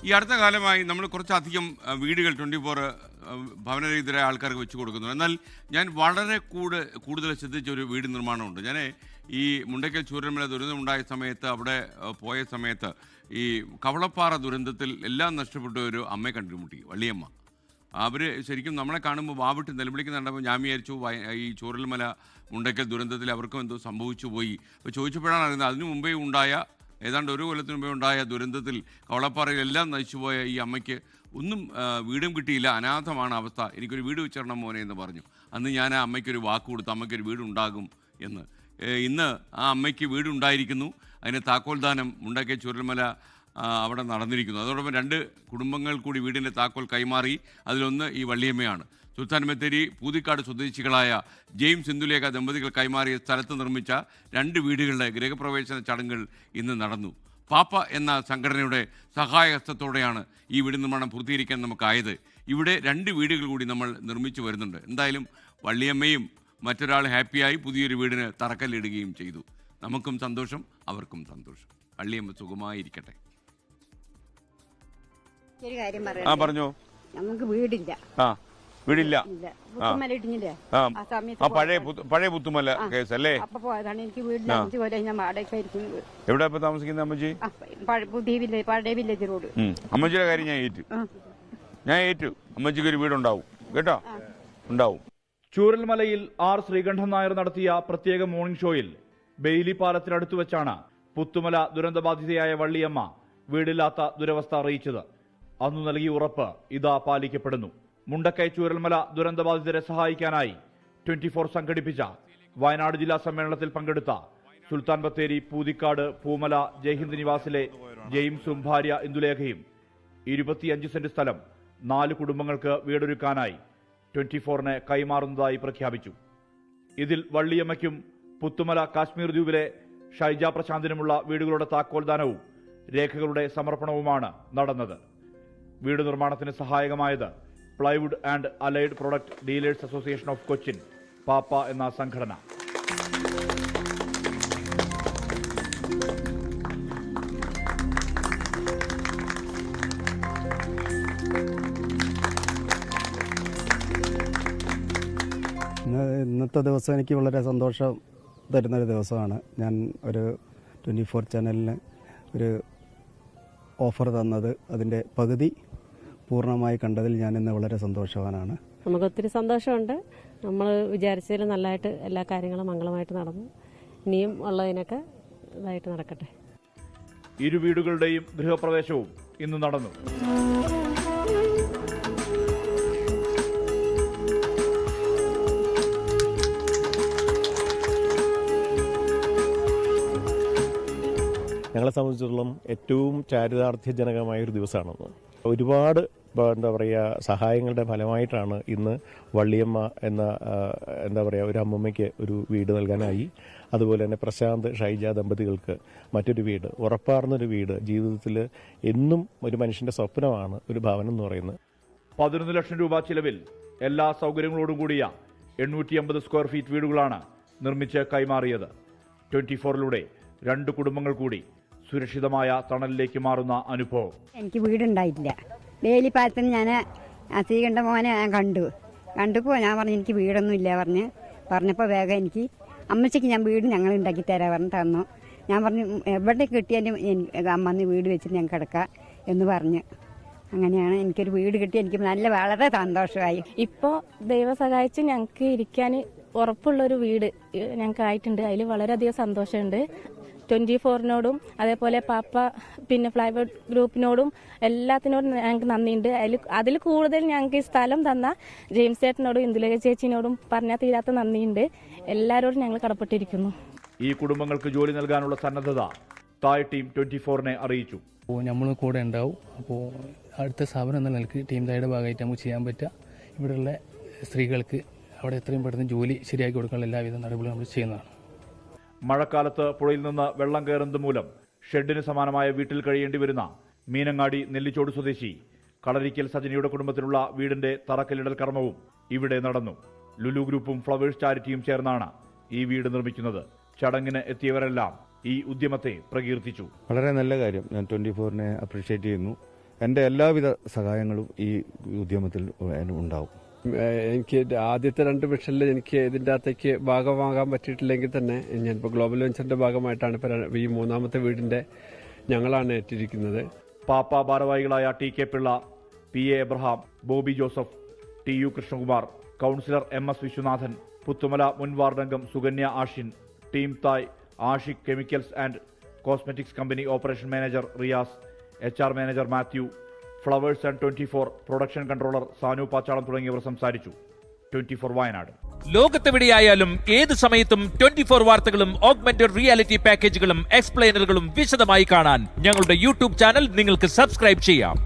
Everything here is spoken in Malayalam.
ഈ അടുത്ത കാലമായി നമ്മൾ കുറച്ചധികം വീടുകൾ 24 ഭവനരഹിതരായ ആൾക്കാർക്ക് വെച്ച് കൊടുക്കുന്നു. എന്നാൽ ഞാൻ വളരെ കൂടുതൽ ശ്രദ്ധിച്ച ഒരു വീട് നിർമ്മാണമുണ്ട്. ഞാൻ ഈ മുണ്ടക്കൽ ചൂരൽമല ദുരന്തമുണ്ടായ സമയത്ത് അവിടെ പോയ സമയത്ത് ഈ കവളപ്പാറ ദുരന്തത്തിൽ എല്ലാം നഷ്ടപ്പെട്ട ഒരു അമ്മയെ കണ്ടുമുട്ടി, വള്ളിയമ്മ. അവർ ശരിക്കും നമ്മളെ കാണുമ്പോൾ വാവിട്ട് നിലവിളിക്കുന്ന കണ്ടപ്പോൾ ഞാൻ വിചാരിച്ചു ഈ ചൂരൽമല മുണ്ടക്കൽ ദുരന്തത്തിൽ അവർക്കും എന്തോ സംഭവിച്ചു പോയി. അപ്പോൾ ചോദിച്ചപ്പോഴാണ് അറിയുന്നത് അതിനു മുമ്പേ ഉണ്ടായ ഏതാണ്ട് ഒരു കൊല്ലത്തിന് മുമ്പേ ഉണ്ടായ ദുരന്തത്തിൽ കവളപ്പാറയിൽ എല്ലാം നശിച്ചുപോയ ഈ അമ്മയ്ക്ക് ഒന്നും വീടും കിട്ടിയില്ല, അനാഥമാണ് അവസ്ഥ, എനിക്കൊരു വീട് വെച്ചിരണം മോനെ എന്ന് പറഞ്ഞു. അന്ന് ഞാൻ ആ അമ്മയ്ക്കൊരു വാക്ക് കൊടുത്തു, അമ്മയ്ക്കൊരു വീടുണ്ടാകും എന്ന്. ഇന്ന് ആ അമ്മയ്ക്ക് വീടുണ്ടായിരിക്കുന്നു. അതിന് താക്കോൽദാനം മുണ്ടക്കൽ ചൂരൽമല അവിടെ നടന്നിരിക്കുന്നു. അതോടൊപ്പം 2 കുടുംബങ്ങൾ കൂടി വീടിൻ്റെ താക്കോൽ കൈമാറി. അതിലൊന്ന് ഈ വള്ളിയമ്മയാണ്. സുൽത്താൻ ബത്തേരി പൂതിക്കാട് സ്വദേശികളായ ജെയിംസ് ഇന്ദുലേഖ ദമ്പതികൾ കൈമാറിയ സ്ഥലത്ത് നിർമ്മിച്ച 2 വീടുകളുടെ ഗൃഹപ്രവേശന ചടങ്ങുകൾ ഇന്ന് നടന്നു. പാപ്പ എന്ന സംഘടനയുടെ സഹായഹസ്തത്തോടെയാണ് ഈ വീട് നിർമ്മാണം പൂർത്തീകരിക്കാൻ നമുക്കായത്. ഇവിടെ 2 വീടുകൾ കൂടി നമ്മൾ നിർമ്മിച്ചു വരുന്നുണ്ട്. എന്തായാലും വള്ളിയമ്മയും മറ്റൊരാൾ ഹാപ്പിയായി പുതിയൊരു വീടിന് തറക്കല്ലിടുകയും ചെയ്തു. നമുക്കും സന്തോഷം, അവർക്കും സന്തോഷം. വള്ളിയമ്മ സുഖമായിരിക്കട്ടെ. പറഞ്ഞോ. നമുക്ക് വീടില്ല. വീടില്ല. പഴയ പുത്തുമല കേസ് അല്ലേ? അപ്പൊ പോയതാണ്. എനിക്ക് വീടില്ല. 5 കൊല്ലം ഞാൻ വാടകയ്ക്കായിരിക്കുന്നത്. എവിടെ ഇപ്പൊ താമസിക്കുന്നത് അമ്മച്ചി? പഴയ വില്ലേജ് റോഡ്. അമ്മച്ചിയുടെ കാര്യം ഞാൻ ഏറ്റു. അമ്മച്ചിക്ക് ഒരു വീടുണ്ടാവും കേട്ടോ, ഉണ്ടാവും. ചൂരൽമലയിൽ ആർ ശ്രീകണ്ഠൻ നായർ നടത്തിയ പ്രത്യേക മോർണിംഗ് ഷോയിൽ ബെയിലി പാലത്തിനടുത്തു വെച്ചാണ് പുത്തുമല ദുരന്തബാധിതയായ വള്ളിയമ്മ വീടില്ലാത്ത ദുരവസ്ഥ അറിയിച്ചത്. അന്നു നൽകിയ ഉറപ്പ് ഇതാ പാലിക്കപ്പെടുന്നു. മുണ്ടക്കൈ ചൂരൽമല ദുരന്തബാധിതരെ സഹായിക്കാനായി 24 സംഘടിപ്പിച്ച വയനാട് ജില്ലാ സമ്മേളനത്തിൽ പങ്കെടുത്ത സുൽത്താൻ ബത്തേരി പൂതിക്കാട് പൂമല ജയ്ഹിന്ദ് നിവാസിലെ ജെയിംസും ഭാര്യ ഇന്ദുലേഖയും 25 സെന്റ് സ്ഥലം 4 കുടുംബങ്ങൾക്ക് വീടൊരുക്കാനായി 24-ന് കൈമാറുന്നതായി പ്രഖ്യാപിച്ചു. ഇതിൽ വള്ളിയമ്മയ്ക്കും പുത്തുമല കാശ്മീർ ദ്വീപിലെ ഷൈജ പ്രശാന്തിനുമുള്ള വീടുകളുടെ താക്കോൽദാനവും രേഖകളുടെ സമർപ്പണവുമാണ് നടന്നത്. വീട് നിർമ്മാണത്തിന് സഹായകമായത് plywood and allied product dealers association of Cochin, Pappa എന്ന സംഘടന. ഇന്നത്തെ ദിവസം എനിക്ക് വളരെ സന്തോഷം തരുന്നൊരു ദിവസമാണ്. ഞാൻ ഒരു 24 ചാനലിന് ഒരു ഓഫർ തന്നത് അതിൻ്റെ പകുതി പൂർണ്ണമായി കണ്ടതിൽ ഞാൻ ഇന്ന് വളരെ സന്തോഷവാനാണ്. നമുക്കൊത്തിരി സന്തോഷമുണ്ട്. നമ്മൾ വിചാരിച്ചതിൽ നല്ലതായിട്ട് എല്ലാ കാര്യങ്ങളും മംഗളമായിട്ട് നടന്നു. ഇനിയും ഉള്ളതിനൊക്കെ ഇതായിട്ട് നടക്കട്ടെ. 2 വീടുകളുടെയും ഗൃഹപ്രവേശവും ഇന്ന് നടന്നു. ഞങ്ങളെ സംബന്ധിച്ചിടത്തോളം ഏറ്റവും ചാരിതാർത്ഥ്യജനകമായ ഒരു ദിവസമാണെന്ന്. ഒരുപാട് എന്താ പറയുക സഹായങ്ങളുടെ ഫലമായിട്ടാണ് ഇന്ന് വള്ളിയമ്മ എന്ന ഒരു അമ്മമ്മയ്ക്ക് ഒരു വീട് നൽകാനായി. അതുപോലെ തന്നെ പ്രശാന്ത് ഷൈജ ദമ്പതികൾക്ക് മറ്റൊരു വീട്, ഉറപ്പാർന്നൊരു വീട്. ജീവിതത്തിൽ എന്നും ഒരു മനുഷ്യൻ്റെ സ്വപ്നമാണ് ഒരു ഭവനം എന്ന് പറയുന്നത്. 11 ലക്ഷം രൂപ ചിലവിൽ എല്ലാ സൗകര്യങ്ങളോടും കൂടിയ 850 സ്ക്വയർ ഫീറ്റ് വീടുകളാണ് നിർമ്മിച്ച് കൈമാറിയത്. 24-ലൂടെ 2 കുടുംബങ്ങൾ കൂടി സുരക്ഷിതമായ തണലിലേക്ക് മാറുന്ന അനുഭവം. എനിക്ക് വീടുണ്ടായിട്ടില്ല. വേലിപ്പാലത്തിന് ഞാൻ ശ്രീകണ്ഠ മോനെ ഞാൻ കണ്ടപ്പോൾ ഞാൻ പറഞ്ഞു എനിക്ക് വീടൊന്നും ഇല്ല പറഞ്ഞപ്പോൾ വേഗം എനിക്ക് അമ്മച്ചയ്ക്ക് ഞാൻ വീട് ഞങ്ങൾ ഉണ്ടാക്കി തരാൻ പറഞ്ഞിട്ട് തന്നു. ഞാൻ പറഞ്ഞു എവിടെ കിട്ടിയാലും അമ്മന്ന് വീട് വെച്ചിട്ട് ഞാൻ കിടക്കാം എന്ന് പറഞ്ഞു. അങ്ങനെയാണ് എനിക്കൊരു വീട് കിട്ടി. എനിക്ക് വളരെ സന്തോഷമായി. ഇപ്പോൾ ദൈവം സഹായിച്ച് ഞങ്ങൾക്ക് ഇരിക്കാൻ ഉറപ്പുള്ളൊരു വീട് ഞങ്ങൾക്ക് ആയിട്ടുണ്ട്. അതിൽ വളരെയധികം സന്തോഷമുണ്ട്. 24-നോടും അതേപോലെ പാപ്പ പിന്നെ ഫ്ലൈവുഡ് ഗ്രൂപ്പിനോടും എല്ലാത്തിനോടും ഞങ്ങൾക്ക് നന്ദിയുണ്ട്. അതിൽ കൂടുതൽ ഞങ്ങൾക്ക് ഈ സ്ഥലം തന്ന ജെയിംസ് ചേട്ടനോടും ഇന്ദുലേഖ ചേച്ചിനോടും പറഞ്ഞാൽ തീരാത്ത നന്ദിയുണ്ട്. എല്ലാവരോടും ഞങ്ങൾ കടപ്പെട്ടിരിക്കുന്നു. ഈ കുടുംബങ്ങൾക്ക് ജോലി നൽകാനുള്ള സന്നദ്ധത തായ് ടീം 24-നെ അറിയിച്ചു. നമ്മൾ കൂടെ ഉണ്ടാവും. അപ്പോൾ അടുത്ത സ്ഥാപനം എന്ന നിലക്ക് ടീം തായുടെ ഭാഗമായിട്ട് നമുക്ക് ചെയ്യാൻ പറ്റുക ഇവിടെയുള്ള സ്ത്രീകൾക്ക് അവിടെ എത്രയും പെട്ടെന്ന് ജോലി ശരിയാക്കി കൊടുക്കാനുള്ള എല്ലാവിധ നടപടികളും നമ്മൾ ചെയ്യുന്നതാണ്. മഴക്കാലത്ത് പുഴയിൽ നിന്ന് വെള്ളം കയറുന്നത് മൂലം ഷെഡിന് സമാനമായ വീട്ടിൽ കഴിയേണ്ടി വരുന്ന മീനങ്ങാടി നെല്ലിച്ചോട് സ്വദേശി കളരിക്കൽ സജനിയുടെ കുടുംബത്തിലുള്ള വീടിന്റെ തറക്കല്ലിടൽ കർമ്മവും ഇവിടെ നടന്നു. ലുലു ഗ്രൂപ്പും ഫ്ലവേഴ്സ് ചാരിറ്റിയും ചേർന്നാണ് ഈ വീട് നിർമ്മിക്കുന്നത്. ചടങ്ങിന് എത്തിയവരെല്ലാം ഈ ഉദ്യമത്തെ പ്രകീർത്തിച്ചു. വളരെ നല്ല കാര്യം. ഞാൻ 24-നെ അപ്രീഷിയേറ്റ് ചെയ്യുന്നു. എൻ്റെ എല്ലാവിധ സഹായങ്ങളും ഈ ഉദ്യമത്തിൽ ഉണ്ടാവും. എനിക്ക് ആദ്യത്തെ 2 മിഷനിൽ എനിക്ക് ഇതിൻ്റെ അകത്തേക്ക് ഭാഗമാകാൻ പറ്റിയിട്ടില്ലെങ്കിൽ തന്നെ ഞാനിപ്പോൾ ഗ്ലോബൽ വെഞ്ചറിൻ്റെ ഭാഗമായിട്ടാണ് ഇപ്പോൾ ഈ 3ാമത്തെ വീടിൻ്റെ ഞങ്ങളാണ് ഏറ്റിരിക്കുന്നത്. പാപ്പ ഭാരവാഹികളായ T K Pillai, P A Abraham, Bobby Joseph, T U Krishnakumar, councillor MS Viswanathan, Puthumala മുൻ വാർഡംഗം സുകന്യ ആഷിൻ, ടീം തായ്, Ashiq chemicals and cosmetics company operation manager Riyas, HR manager Mathew, Flowers and 24 production controller Sanu Pachalam തുടങ്ങിയവർ സംസാരിച്ചു. 24 വയനാട്. ലോകത്തെവിടെയായാലും ഏത് സമയത്തും 24 വാർത്തകളും ഓഗ്മെന്റഡ് റിയാലിറ്റി പാക്കേജുകളും എക്സ്പ്ലെയിനറുകളും വിശദമായി കാണാൻ ഞങ്ങളുടെ YouTube ചാനൽ നിങ്ങൾക്ക് സബ്സ്ക്രൈബ് ചെയ്യാം.